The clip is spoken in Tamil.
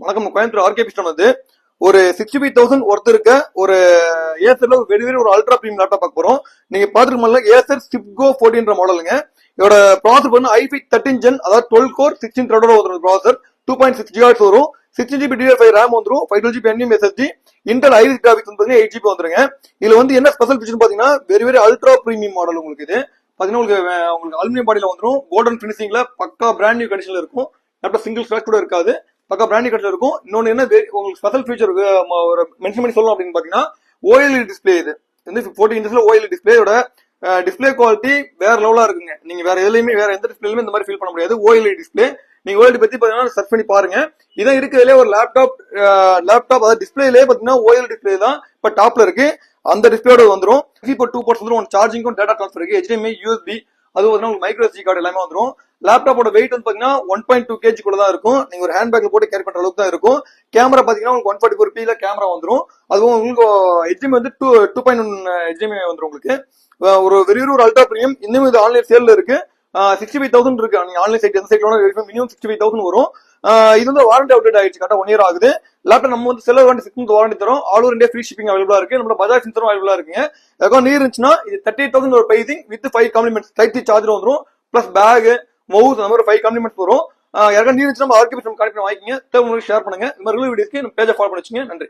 வணக்கம், கோயம்புத்தூர் ஆர்கே பிஸ்டம் வந்து ஒரு 65,000 ஒர்த் இருக்க ஒரு ஏசர்ல ஒரு வெரி ஒரு அல்ட்ரா பிரீமியம் லேப்டாப் பார்க்க போறோம். நீங்க பாத்துருக்கோம்ல, ஏசர் ஸ்டிப்கோ 14 மாடலுங்க. இதோட ப்ராசஸர் வந்து i5 13 ஜென், அதாவது 12 கோர் 16 த்ரெடோட வரும் ப்ராசஸர். 2.6 GHz வரும். 16GB DDR5 RAM வந்துரும். 512GB NVMe SSD. Intel Iris graphics வந்து 8GB வந்துருங்க. இதுல வந்து என்ன ஸ்பெஷல் ஃபீச்சர் பாத்தீங்கன்னா வெரி அல்ட்ரா பிரீமியம் மாடல். உங்களுக்கு இது பாத்தீங்கன்னா உங்களுக்கு அலுமினியம் பாடியில வந்துரும். கோல்டன் பினிஷிங்ல பக்கா பிராண்ட் நியூ கண்டிஷன்ல இருக்கும். லேப்டாப் சிங்கிள் ஸ்கிராச் கூட இருக்காது. பக்கா பிராண்டி கட்டில இருக்கும். இன்னொன்னு என்ன உங்களுக்கு ஸ்பெஷல் ஃபீச்சர் ஒரு மென்ஷன் பண்ணி சொல்லணும் அப்படின்னு பாத்தீங்கன்னா OLED டிஸ்பிளே. இது வந்து 40 இன்ச்சஸ்ல OLED டிஸ்பிளேயோட டிஸ்பிளே குவாலிட்டி வேற லெவலா இருக்குங்க. நீங்க வேற எதுலயுமே வேற எந்த டிஸ்பிளேலுமே இந்த மாதிரி ஃபீல் பண்ண முடியாது. OLED டிஸ்பிளே நீங்க OLED பத்தி பாத்தீங்கன்னா சர்ச் பண்ணி பாருங்க. இதான் இருக்கிறதுலே ஒரு லேப்டாப் அதாவது டிஸ்பிளேலே பாத்தீங்கன்னா OLED டிஸ்பிளே தான் இப்ப டாப்ல இருக்கு. அந்த டிஸ்பிளேயோட வந்துரும். 2 போர்ட்ஸ் வந்துரும். சார்ஜிங்கும் டேட்டா ட்ரான்ஸ்ஃபர் இருக்கு. HDMI USB அதுவும் உங்களுக்கு மைக்ரோ SD கார்டு எல்லாமே வந்துரும். லேப்டாப்போட வெயிட் வந்து பாத்தீங்கன்னா 1.2 kg கூட தான் இருக்கும். நீங்க ஒரு ஹேண்ட் பேக்ல போட்டு கேரி பண்ற அளவுக்கு தான் இருக்கும். கேமரா பாத்தீங்கன்னா உங்களுக்கு 144p கேமரா வந்துரும். அதுவும் உங்களுக்கு HDMI வந்து 2.1 HDMI வந்துரும். உங்களுக்கு ஒரு வெரி ஒரு அல்ட்ரா பிரீமியம். இன்னும் இது ஆன்லைன் சேல்ல இருக்கு. 65,000 இருக்கு. நீங்க ஆன்லைன் சைட் எந்த சைட்ல மினிமம் 65,000 வரும். இது வந்து வாரண்டி அவுட் ஆயிடுச்சு. கரெக்டா 1 year ஆகுது. லேப்டாப் நம்ம வந்து செல்லர் வாரண்டி 6 month வாரண்டி தரோம். All over India free shipping அவைலபிளா இருக்கு. நம்ம பஜாஜ் ஃபின்சரும் அவைலபிளா இருக்குங்க. அதுக்கு நீர் இருந்துச்சுன்னா இது 38,000 ஒரு pricing with 5 compliments. Type C charger வந்துரும். பிளஸ் பேக் மவுஸ் அந்த மாதிரி 5 காம்ப்ளிமெண்ட்ஸ் வரும். யாருக்கா நீர் இருந்துச்சுன்னா ஆர்கே பிஸ்டம் கான்டாக்ட் பண்ணி வாங்கிக்கங்க. உங்களுக்கு ஷேர் பண்ணுங்க. இந்த மாதிரி வீடியோஸ்க்கு நம்ம பேஜை ஃபாலோ பண்ணி வச்சுங்க. நன்றி.